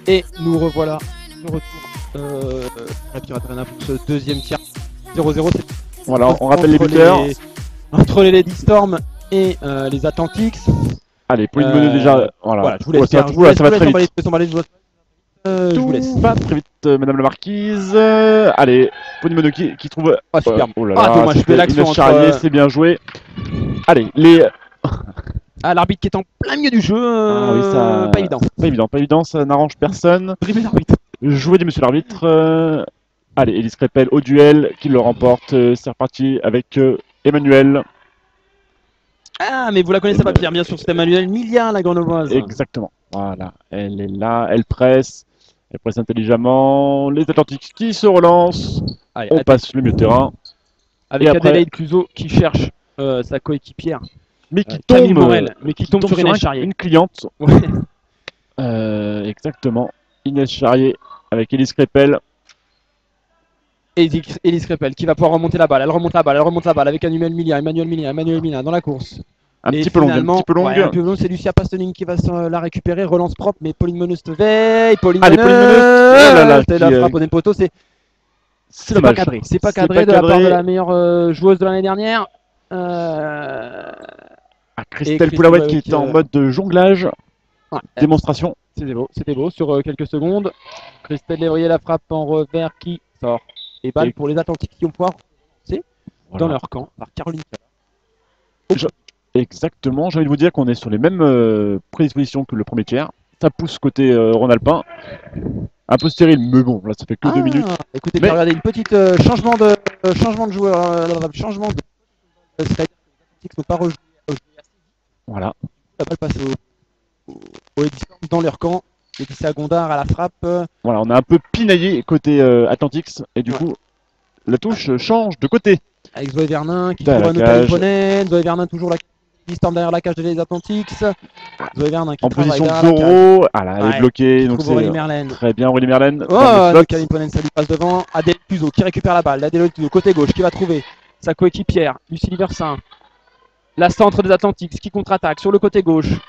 Et nous revoilà de retour à Pirate Arena pour ce deuxième tiers 0-0. Voilà, on rappelle les buteurs. Entre les Lady Storm et les Atlantics. Allez, pour une menue déjà. Voilà, je vous laisse. Ça va très vite. Je vous laisse. Pas très vite, Madame la Marquise. Allez, pour une menue qui trouve. Ah, super. Oh là là, dommage, je fais l'action Charrier, c'est bien joué. Allez, les. Ah, l'arbitre qui est en plein milieu du jeu, oui, ça... pas évident. Pas évident, ça n'arrange personne. Dribble l'arbitre. Jouez du monsieur l'arbitre. Allez, Elise Crépel au duel, qui le remporte. C'est reparti avec Emmanuel. Ah, mais vous la connaissez pas, Pierre, bien sûr, c'est Emmanuel Milia, la grenobloise. Exactement, voilà, elle est là, elle presse intelligemment. Les Atlantiques qui se relancent. Allez, on passe le milieu de terrain. Avec après... Adélaïde Cluzo qui cherche sa coéquipière. Mais qui tombe sur Inès Charrier. Une cliente. Ouais. Exactement. Inès Charrier avec Elise Crépel. Elise Crépel qui va pouvoir remonter la balle. Elle remonte la balle avec Emmanuel Milia dans la course. Un petit peu long. C'est Lucia Pastoning qui va la récupérer. Relance propre, mais Pauline Meneuse te veille. Pauline Meneuse. C'est la frappe au nez de poteau. C'est pas cadré. C'est pas cadré de la part de la meilleure joueuse de l'année dernière. Christelle Poulouette qui est en mode de jonglage. Ouais. Démonstration. C'était beau sur quelques secondes. Christelle Lévrier, la frappe en revers qui sort. Et balle pour les Atlantiques qui ont pouvoir dans leur camp par Caroline. Exactement, j'ai envie de vous dire qu'on est sur les mêmes prédispositions que le premier tiers. Ça pousse côté Rhône-Alpin. Un peu stérile, mais bon, là ça fait que 2 minutes. Écoutez, regardez, une petite changement de joueur, changement de les Atlantiques n'ont pas rejoué. Voilà. Ça va passer dans leur camp. Et Dissé Gondard à la frappe. Voilà, on a un peu pinaillé côté Atlantics et du coup la touche change de côté. Avec Zoé Vernin qui trouve un autre opponent. Zoé Vernin toujours la Storm derrière la cage des Atlantics. Zoé Vernin qui en travaille position derrière Zoro. Ah là, elle est bloquée. Donc Aurélie Merlène. Très bien, Aurélie Merlène. Oh, Kaline Ponen, ça lui passe devant. Adèle Puzo qui récupère la balle. Adèle Puzo côté gauche qui va trouver sa coéquipière Lucie Liversin. La centre des Atlantics qui contre-attaque sur le côté gauche.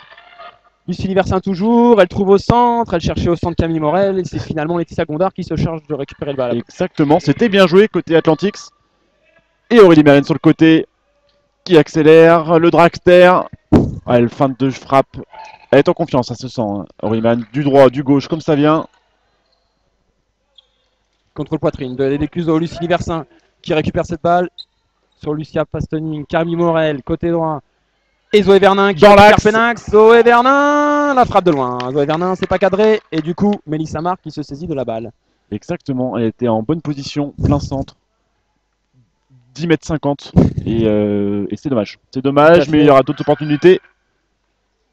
Lucie Liversin toujours, elle trouve au centre, elle cherchait au centre Camille Morel et c'est finalement Laetitia Gondard qui se charge de récupérer le ballon. Exactement, c'était bien joué côté Atlantics. Et Aurélie Merlène sur le côté qui accélère, le dragster. Elle feinte de frappe, elle est en confiance, ça se sent. Hein. Aurélie Merlène du droit, du gauche, comme ça vient. Contrôle poitrine de Lécluso, Lucie Liversin qui récupère cette balle sur Lucia Pastoning, Camille Morel, côté droit. Et Zoé Vernin qui récupère Pénax. Zoé Vernin, la frappe de loin. Zoé Vernin, c'est pas cadré. Et du coup, Mélissa Marc qui se saisit de la balle. Exactement, elle était en bonne position, plein centre. 10,50 m. Et c'est dommage. C'est dommage, mais il y aura d'autres opportunités.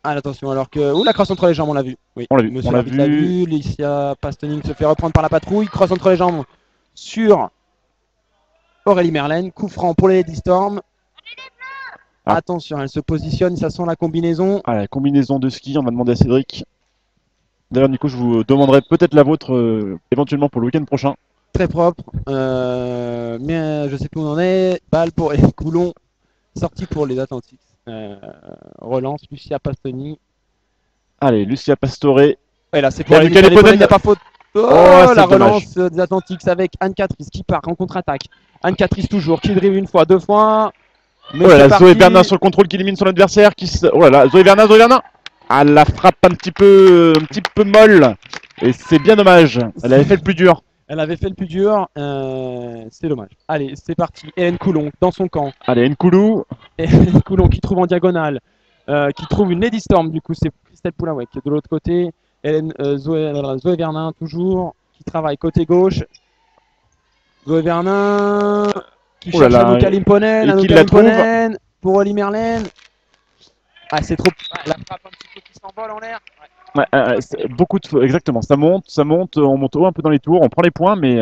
Ah, attention, alors que. Ouh, la crosse entre les jambes, on l'a vu. Oui, on l'a vu. Monsieur l'a vu. Lucia Pastoning se fait reprendre par la patrouille. Crosse entre les jambes sur Aurélie Merlène. Coup franc pour les Lady Storm. Ah. Attention, elle se positionne, ça sent la combinaison. Ah, la combinaison de ski, on va demander à Cédric. D'ailleurs, Nico, je vous demanderai peut-être la vôtre éventuellement pour le week-end prochain. Très propre, mais je sais plus où on en est. Balle pour Hélène Coulon, sortie pour les Atlantics. Relance, Lucia Pastoni. Allez, Lucia Pastore. Et là, c'est pour Hélène Coulon, il n'y a pas faute. Oh, la relance des Atlantics avec Anne-Catrice qui part en contre-attaque. Anne-Catrice toujours, qui dribble une fois, deux fois. Mais oh là là, Zoé Vernin sur le contrôle qui élimine son adversaire. Oh là là, Zoé Vernin. Ah, la frappe un petit peu molle. Et c'est bien dommage. Elle avait fait le plus dur. C'est dommage. Allez, c'est parti. Hélène Coulon dans son camp. Allez, Nkoulou. Hélène Coulon qui trouve en diagonale. Qui trouve une Lady Storm. Du coup, c'est Christelle Poulouette qui est de l'autre côté. Zoé Vernin toujours. Qui travaille côté gauche. Zoé Vernin. Qui cherche un Kalimponen, pour Oli Merlène. Ah, c'est trop. La frappe un petit peu qui s'envole en l'air. Ouais. Beaucoup de. Exactement. Ça monte, on monte haut un peu dans les tours, on prend les points, mais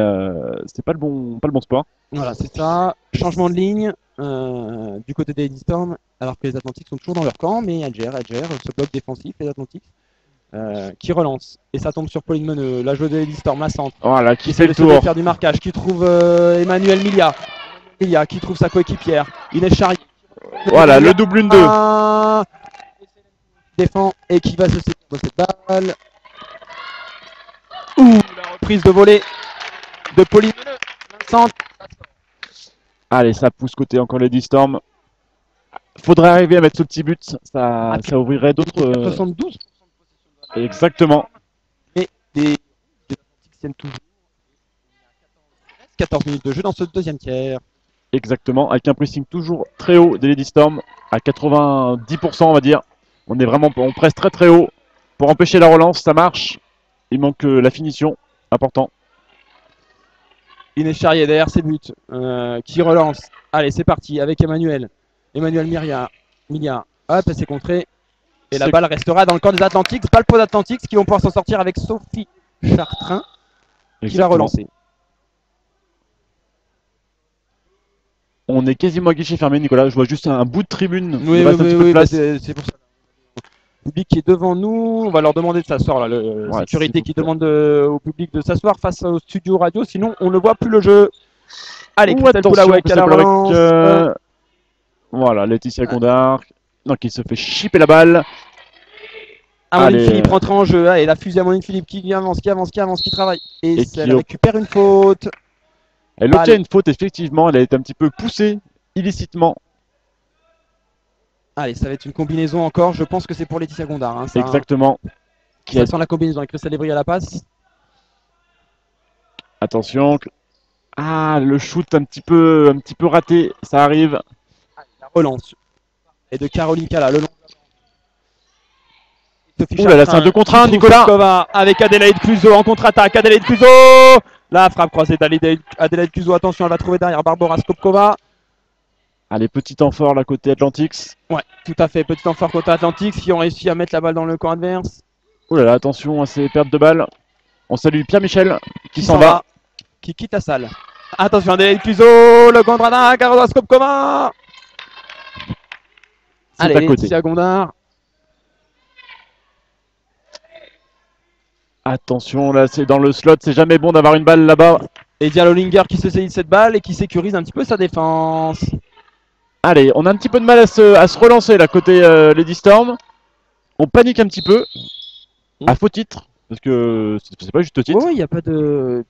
c'est pas le bon sport. Voilà, c'est ça. Changement de ligne. du côté des Lady Storm, alors que les Atlantiques sont toujours dans leur camp, mais elles gèrent ce bloc défensif, les Atlantiques, qui relance. Et ça tombe sur Pauline Meneux, la joueuse des Lady Storm, la centre, Voilà, qui qui essaie fait de le se tour. défaire du marquage, qui trouve Emmanuel Milia. Milia qui trouve sa coéquipière, Inès Charrier. Voilà, le double 1-2. Défend et qui va se séparer de cette balle. La reprise de volée de Pauline Meneux, centre. Allez, ça pousse côté encore Lady Storm. Faudrait arriver à mettre ce petit but, ça ouvrirait d'autres. 72. Exactement. Et des Atlantiques tiennent toujours. 14 minutes de jeu dans ce deuxième tiers. Exactement, avec un pressing toujours très haut des Lady Storm, à 90% on va dire. On presse très très haut pour empêcher la relance, ça marche. Il manque la finition, important. Inès Charrier derrière ses buts, qui relance. Allez, c'est parti avec Emmanuel. Emmanuel Milia. Hop, c'est contré. Et la balle restera dans le camp des Atlantiques. Balle pour les Atlantiques qui vont pouvoir s'en sortir avec Sophie Chartrain qui va relancer. On est quasiment à guichet fermé, Nicolas. Je vois juste un bout de tribune. Oui, c'est pour ça. Le public qui est devant nous, on va leur demander de s'asseoir. La sécurité qui demande au public de s'asseoir face au studio radio, sinon on ne voit plus le jeu. Allez, Christelle Poulawek à la relance. Voilà, Laetitia Gondard. Donc il se fait chipper la balle. Amandine Philippe rentre en jeu. Allez, la fusée Amandine Philippe qui avance, qui travaille. Et elle récupère une faute. Elle obtient une faute, effectivement. Elle a été un petit peu poussée illicitement. Allez, ça va être une combinaison encore. Je pense que c'est pour Laetitia Gondard. Hein, exactement. Ça sent la combinaison avec Christelle Lévry à la passe. Attention. Ah, le shoot un petit peu raté. Ça arrive. La relance. Et de Caroline Cala, le long. Ouh là là, c'est un 2 contre 1, Nicolas. Avec Adélaïde Cluzo en contre-attaque. Adélaïde Cluzo. La frappe croisée d'Adélaïde Cluzo. Attention, elle va trouver derrière Barbara Skopkova. Allez, petit temps fort là côté Atlantics. Ouais, tout à fait. Petit temps fort côté Atlantics qui ont réussi à mettre la balle dans le camp adverse. Ouh là là, attention à ces pertes de balles. On salue Pierre-Michel qui s'en va. Qui quitte la salle. Attention, Adélaïde Cluzo. Le contre-attaque. Barbara Skopkova. Allez, Laetitia Gondard. Attention, là c'est dans le slot, c'est jamais bon d'avoir une balle là-bas. Et Diallo Linger qui se saisit de cette balle et qui sécurise un petit peu sa défense. Allez, on a un petit peu de mal à se relancer là côté Lady Storm. On panique un petit peu. À faux titre, parce que c'est pas juste titre. Oui, il n'y a pas de.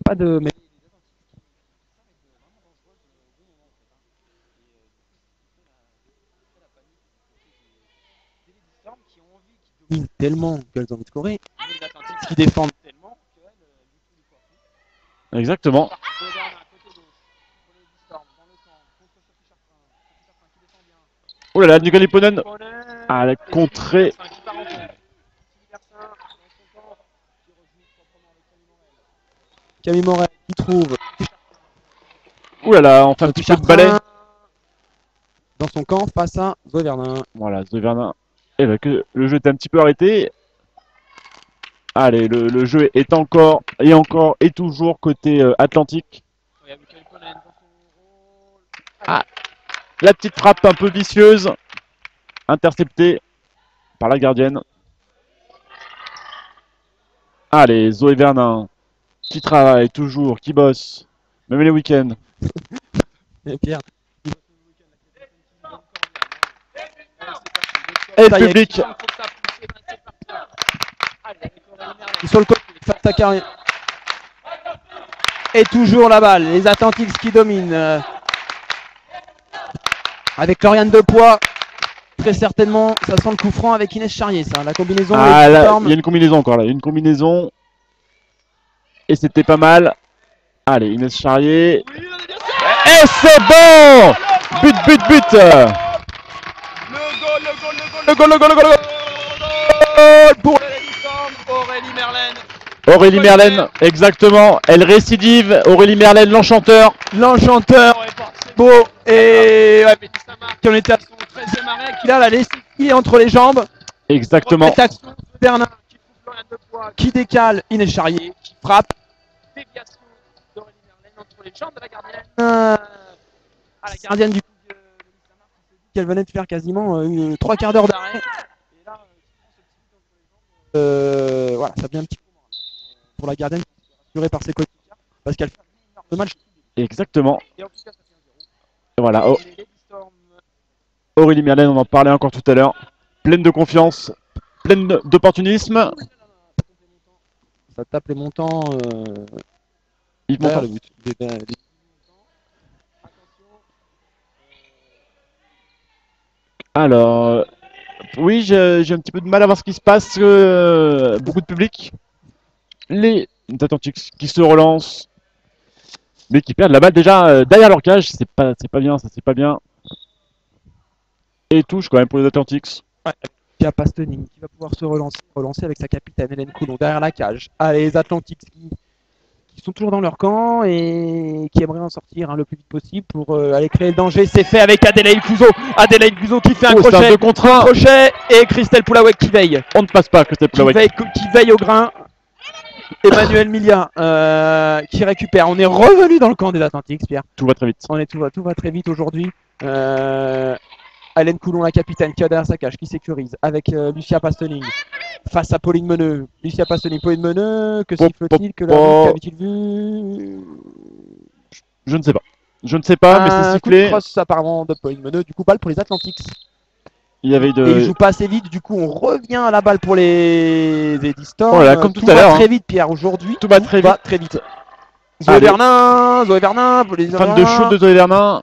Tellement qu'elles ont envie de scorer. Les Atlantiques qui défendent tellement que exactement. Oh là là, Nicole Lipponen. Ah, la contrée. Camille Morel qui trouve. Ouh là là, on fait un petit peu de balai. Dans son camp face à Zoé Vernin. Voilà, Zoé Vernin. Et bah que le jeu est un petit peu arrêté. Allez, le jeu est encore et toujours côté Atlantique. Ah, la petite frappe un peu vicieuse, interceptée par la gardienne. Allez, Zoé Vernin, qui travaille toujours, qui bosse, même les week-ends. Et Pierre. Et le public. Sur le côté, et toujours la balle, les Atlantiques qui dominent. Avec Lauriane Depoix, très certainement, ça sent le coup franc avec Inès Charrier, ça. La combinaison. Ah, là, il y a une combinaison encore là, une combinaison. Et c'était pas mal. Allez, Inès Charrier. Oui, et c'est bon! But! Le goal pour Aurélie Merlène. Aurélie Merlène, exactement. Elle récidive. Aurélie Merlène, l'enchanteur. Beau et qui en était à son 13e arrêt, qui là l'a laissé entre les jambes. Exactement. Bernin qui trouve Lauriane Depoix, qui décale Inès Charrier, qui frappe. Déviation d'Aurélie Merlène entre les jambes de la gardienne. À la gardienne du qu'elle venait de faire quasiment 3 quarts d'heure d'arrêt. Et là, voilà, ça devient un petit peu pour la gardienne rassurée par ses coéquipiers parce qu'elle fait le match. Exactement. Et en tout cas, ça fait 1-0. Et voilà, Les Lady Storm, Aurélie Merlin, on en parlait encore tout à l'heure. Pleine de confiance, pleine d'opportunisme. ça tape les montants Yves derrière Montand. le but. Alors, oui, j'ai un petit peu de mal à voir ce qui se passe. Beaucoup de public. Les Athletics qui se relancent, mais qui perdent la balle déjà derrière leur cage. C'est pas bien, ça c'est pas bien. Et touche quand même pour les Athletics. Il y a Pastoning qui va pouvoir se relancer avec sa capitaine Hélène Coulon derrière la cage. Ah, les Atlantics qui sont toujours dans leur camp et qui aimeraient en sortir le plus vite possible pour aller créer le danger. C'est fait avec Adélaïde Couzeau. Adélaïde Couzeau qui fait un C'est un crochet. 2 contre 1. Crochet et Christelle Poulawek qui veille. On ne passe pas, Christelle Poulawek. Qui veille au grain. Emmanuel Milia qui récupère. On est revenu dans le camp des Atlantics, Pierre. Tout va très vite. Tout va très vite aujourd'hui. Hélène Coulon, la capitaine, qui a derrière sa cage, qui sécurise avec Lucia Pastoning face à Pauline Meneux. Lucia Pastoning, Pauline Meneux, que siffle-t-il, que l'avait-il vu? Je ne sais pas. Je ne sais pas, mais c'est Un coup sifflé. de crosse apparemment de Pauline Meneux. Du coup, balle pour les Atlantics. Il y avait Et de. il joue pas assez vite, du coup on revient à la balle pour les Lady Storm. Oh là, comme tout à l'heure. Très vite, Pierre, aujourd'hui. Tout va très vite. Zoé Vernin, pour les Fan de shoot de Zoé Vernin.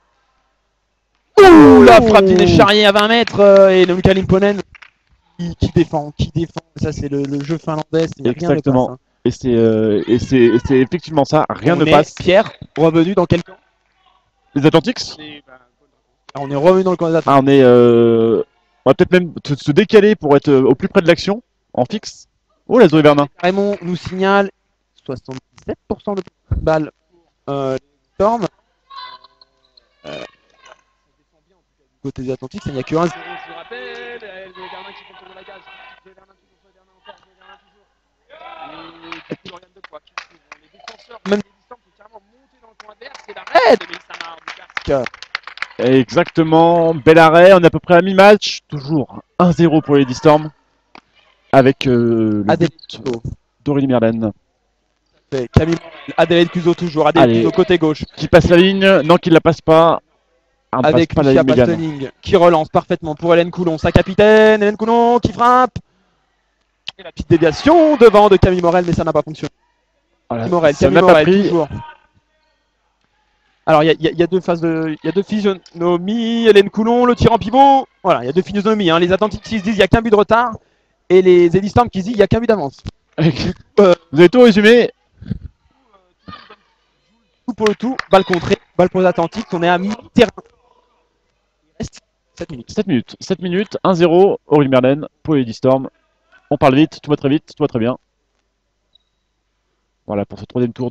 Ouh, la frappe d'une charrier à 20 mètres et Luka Limponen qui défend. Ça, c'est le jeu finlandais. Exactement. Rien ne passe, hein. Et c'est effectivement ça. Rien ne passe. Pierre, revenu dans quel camp? Les Athletics. On est revenu dans le camp des Atlantics. Ah, on va peut-être même se décaler pour être au plus près de l'action en fixe. Oh, la Zoé Vernin. Raymond nous signale 77% de balles Storm. Côté des Atlantiques, il n'y a que 1-0. Je vous rappelle, Zoé Vernin qui contourne la cage. Zoé Vernin toujours, Zoé Vernin encore, Zoé Vernin toujours. Et depuis Lauriane de Poix qui suivent. Les défenseurs, même les distances, sont carrément montés dans le coin adverse. C'est l'arrêt de Mélissa Marc. Exactement. Bel arrêt. On est à peu près à mi-match. Toujours 1-0 pour les Storm. Avec le but d'Aurélie Merlin. Camille Adélaïde Cuso toujours. Adélaïde Cuso côté gauche. Qui passe la ligne. Non, qui ne la passe pas. Avec Lucia Pastoning qui relance parfaitement pour Hélène Coulon, sa capitaine. Hélène Coulon qui frappe. Et la petite déviation devant de Camille Morel, mais ça n'a pas fonctionné. Voilà, Camille Morel toujours. Alors il y a deux phases il y a deux physionomies. Hélène Coulon, le tir en pivot. Voilà, il y a deux physionomies. Hein. Les Atlantiques qui se disent il n'y a qu'un but de retard. Et les Lady Storm qui se disent il n'y a qu'un but d'avance. Vous avez tout résumé. Tout pour le tout. Balle contrée. Balle pour les Atlantiques. On est à mi-terrain. Il reste 7 minutes. 7 minutes. 1-0. Aurélie Merlin pour les Storm. On parle vite. Tout va très vite. Tout va très bien. Voilà pour ce troisième tour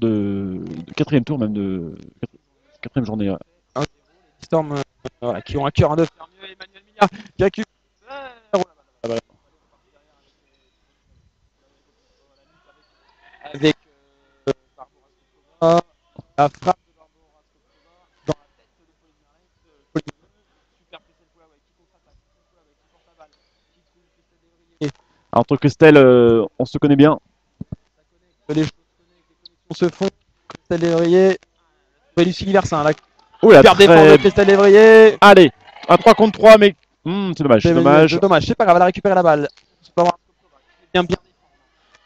quatrième tour même de quatrième journée. Les Storm voilà, qui ont un cœur de faire mieux. Emmanuel Mignard qui accuse. Avec la frappe de Barbara dans la tête de Pauline Merlin. Super Christelle Poulawek qui contre-attaque. Qui porte la balle. Qui trouve Christelle Lévrier. Entre Christelle, on se connaît bien. Les connexions se font. Christelle Lévrier. Lucie Liversin. Super défense de Christelle Lévrier. Allez, un 3 contre 3, mais c'est dommage. C'est dommage. C'est pas grave, elle a récupéré la balle. C'est pas grave. Bien défendre.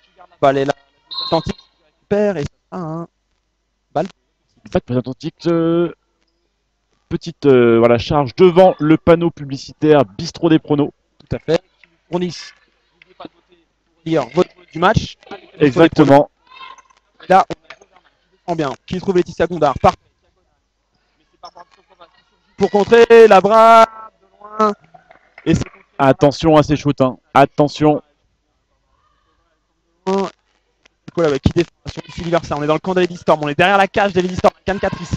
Qui garde la balle. Et là, l'Atlantique qui récupère. Et ça, hein. Balle. Atlantique. Petite voilà, charge devant le panneau publicitaire Bistrot des Pronos. Tout à fait. Fournissent. N'oubliez pas de voter pour lire votre vote du match. Exactement. Là, on a qui défend bien. Qui trouve Laetitia Gondard. Parfait. Pour contrer la brave de loin. Et attention à ces shoots. Hein. Attention. Qui défend sur Lucie Liversin. On est dans le camp des Lady Storm. On est derrière la cage des Lady Storm. Canne Catrice.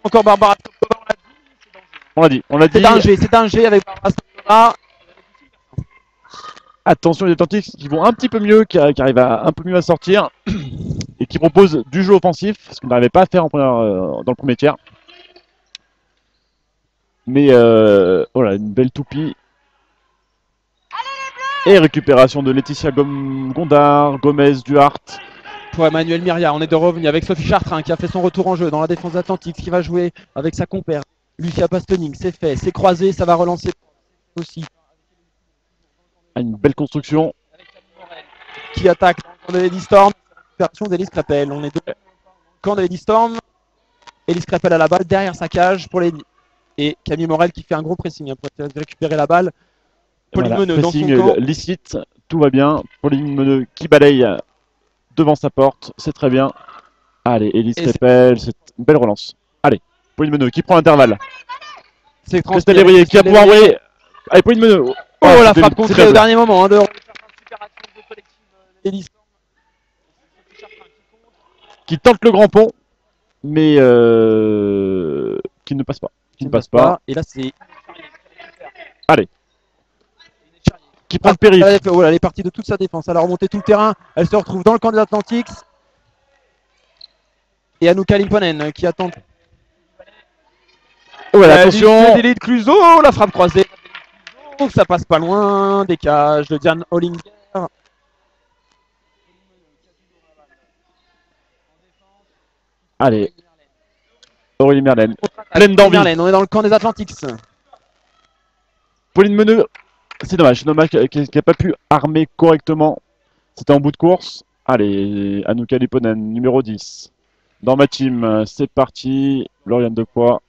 Encore Barbara. On l'a dit. C'est danger avec Barbara. Attention les Atlantiques qui vont un petit peu mieux, qui arrivent un peu mieux à sortir et qui proposent du jeu offensif, ce qu'on n'arrivait pas à faire dans le premier tiers. Mais oh là, une belle toupie. Et récupération de Laetitia Gondard, Gomez, Duhart. Pour Emmanuel Myria, on est de revenu avec Sophie Chartrain qui a fait son retour en jeu dans la défense d'Atlantique, qui va jouer avec sa compère. Lucia Pastoning, c'est fait, c'est croisé, ça va relancer aussi. Une belle construction. Qui attaque dans le camp de Lady Storm. Récupération d'Elise Crépel. On est de camp de Lady Storm. Elise Crépel à la balle derrière sa cage pour les. Et Camille Morel qui fait un gros pressing hein, pour récupérer la balle. Pauline Voilà, Meneux dans son pressing camp. licite, tout va bien. Pauline Meneux qui balaye devant sa porte, c'est très bien. Allez, Elise Crépel, c'est une belle relance. Allez, Pauline Meneux qui prend l'intervalle. C'est Christelle Lévrier qui va pouvoir envoyer. Allez, Pauline Meneux. Oh, la frappe contrée au dernier moment. Hein, qui tente le grand pont, mais qui ne passe pas. Qui ne passe pas. Et là, c'est. Allez. Qui prend le périph'. Elle est partie de toute sa défense. Elle a remonté tout le terrain. Elle se retrouve dans le camp des Atlantiques. Et Anouka Limponen qui attend. Oh, attention. D'Élite Cluzo, la frappe croisée. Ça passe pas loin. Décage de Diane Hollinger. Allez. Aurélie Merlène. Pleine d'envie. On est dans le camp des Atlantiques. Pauline Meneux. C'est dommage qu'elle n'a pas pu armer correctement. C'était en bout de course. Allez, Anouka Liponen, numéro 10. Dans ma team, c'est parti. Lauriane Depoix.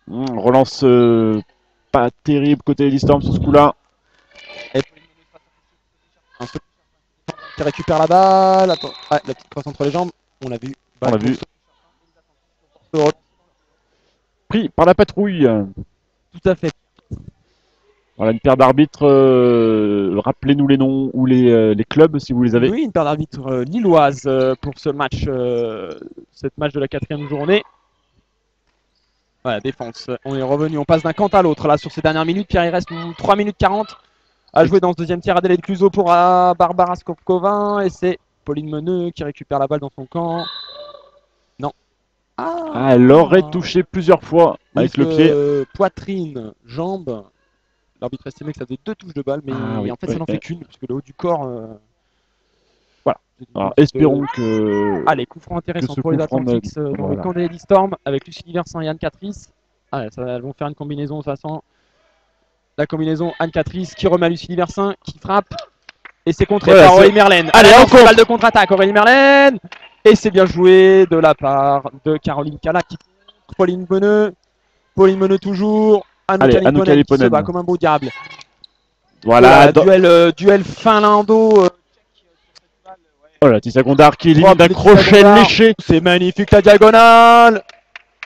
Relance pas terrible côté Lady Storm sur ce coup-là. Qui récupère la balle. Attends. Ah, la petite crosse entre les jambes. On l'a vu. On l'a vu. Pris par la patrouille. Tout à fait. Voilà, une paire d'arbitres. Rappelez-nous les noms ou les clubs si vous les avez. Oui, une paire d'arbitres lilloise pour ce match, cette match de la 4e journée. Voilà, défense. On est revenu, on passe d'un camp à l'autre là sur ces dernières minutes. Pierre, il reste 3 minutes 40 à jouer dans ce deuxième tiers. Adélaïde Cluzo pour Barbara Skopkovin. Et c'est Pauline Meneux qui récupère la balle dans son camp. Non. Ah, elle aurait touché plusieurs fois avec le pied. Poitrine, jambe. L'arbitre estimait que ça faisait 2 touches de balle, mais oui, en fait, ça n'en fait qu'une, puisque le haut du corps. Voilà. Alors, espérons que. Allez, coup franc intéressant pour les Atlantiques dans le camp des Lady Storm avec Lucie Diversin et Anne Catrice. Allez, elles vont faire une combinaison de toute façon. La combinaison Anne Catrice qui remet à Lucie Diversin, qui frappe. Et c'est contré par Aurélie Merlène. Allez, encore balle de contre-attaque, Aurélie Merlène. Et c'est bien joué de la part de Caroline Cala qui contre Pauline Meneux. Pauline Meneux toujours. Anouka Liponen qui se bat comme un beau diable. Voilà. Duel finlando. Oh là, Tissa Gondard qui élimine d'un crochet léché. C'est magnifique la diagonale.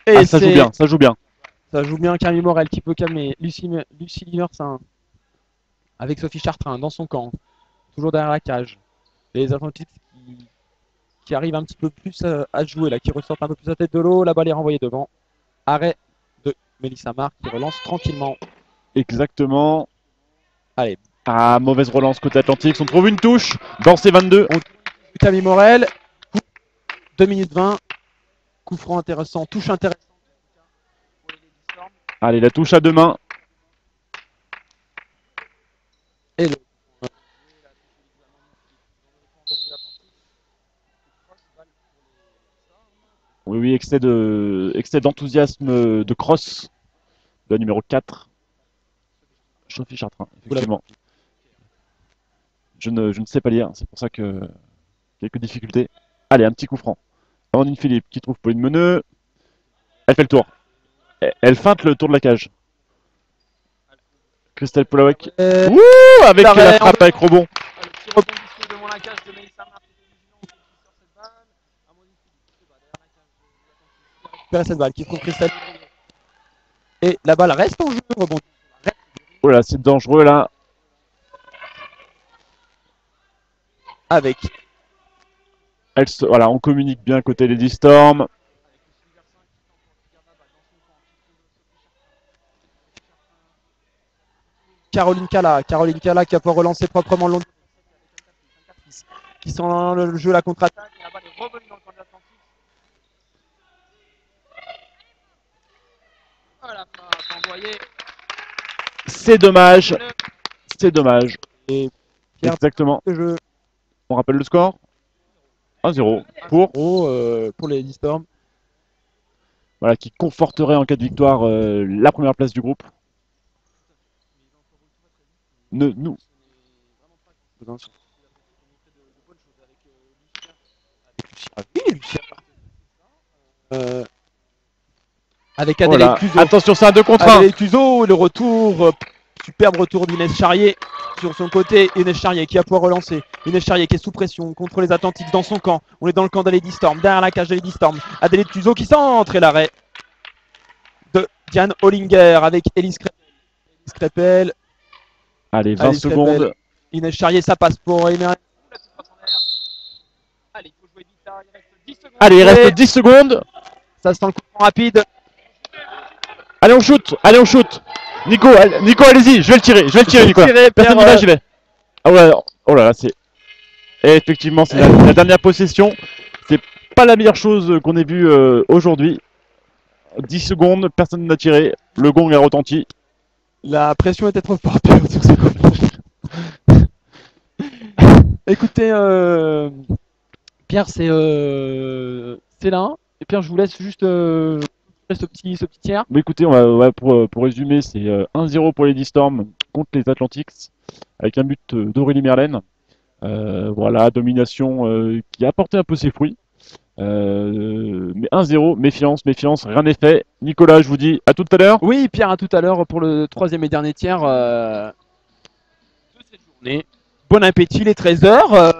Et ça joue bien, ça joue bien. Ça joue bien Camille Morel qui peut calmer Lucie Liversin avec Sophie Chartrain dans son camp. Toujours derrière la cage. Les Atlantiques qui arrivent un petit peu plus à jouer là, qui ressortent un peu plus la tête de l'eau. La balle est renvoyée devant. Arrêt de Mélissa Marc qui relance tranquillement. Exactement. Allez. Ah, mauvaise relance côté Atlantique. On trouve une touche dans ces 22. Camille Morel. 2 minutes 20. Coup franc intéressant. Touche intéressante. Allez, la touche à deux mains. Et le... Oui, excès d'enthousiasme de cross. Le numéro 4. Sophie Chartrain, effectivement. Je ne sais pas lire, c'est pour ça que quelques difficultés. Allez, un petit coup franc. Amandine Philippe qui trouve Pauline Meneux. Elle fait le tour. Elle feinte le tour de la cage. Christelle Poulawek. Avec la frappe avec rebond. Cette balle qui trouve Christelle. Et la balle reste en jeu. Rebond. Oh là, c'est dangereux là. Avec. Voilà, on communique bien côté Lady Storm. Caroline Cala qui a pas relancé proprement le long qui sont dans le jeu la contre-attaque. La balle est revenue dans le camp de l'Atlantique. Voilà, pas envoyé. C'est dommage. C'est dommage. Et Pierre, Exactement. le jeu On rappelle le score 1-0 pour les Lady Storm. voilà, qui conforterait en cas de victoire la première place du groupe. Nous. Avec Adèle Voilà. Cluzo. Attention, c'est un 2 contre 1. Adèle Cluzo, le retour, superbe retour d'Inès Charrier sur son côté. Inès Charrier qui a pu relancer. Inès Charrier qui est sous pression contre les Atlantiques dans son camp. On est dans le camp d'Adèle Storm, derrière la cage d'Adèle Storm. Adèle Cluzo qui centre et l'arrêt de Diane Hollinger avec Elise Crépel. Allez, 20 secondes. Inès Charrier, ça passe pour Inès. Allez, il faut jouer vite là. Il reste 10 secondes. Allez, il reste 10 secondes. Ça sent le coup rapide. Allez, on shoot. Allez, on shoot. Nico, allez-y. Je vais le tirer, Nico. Personne n'y va, j'y vais. Ah ouais, oh là là, c'est. Et effectivement, c'est la dernière possession. C'est pas la meilleure chose qu'on ait vue aujourd'hui. 10 secondes, personne n'a tiré. Le gong a retenti. La pression était trop forte sur ce coup. Écoutez, Pierre, c'est là. Et Pierre, je vous laisse juste ce petit tiers. Bah écoutez, pour résumer, c'est 1-0 pour les D-Storm contre les Atlantics, avec un but d'Aurélie Merlène. Voilà, domination qui a apporté un peu ses fruits. Mais 1-0, méfiance, rien n'est fait. Nicolas, je vous dis à tout à l'heure. Oui, Pierre, à tout à l'heure pour le troisième et dernier tiers de cette journée. Bon appétit, les 13h.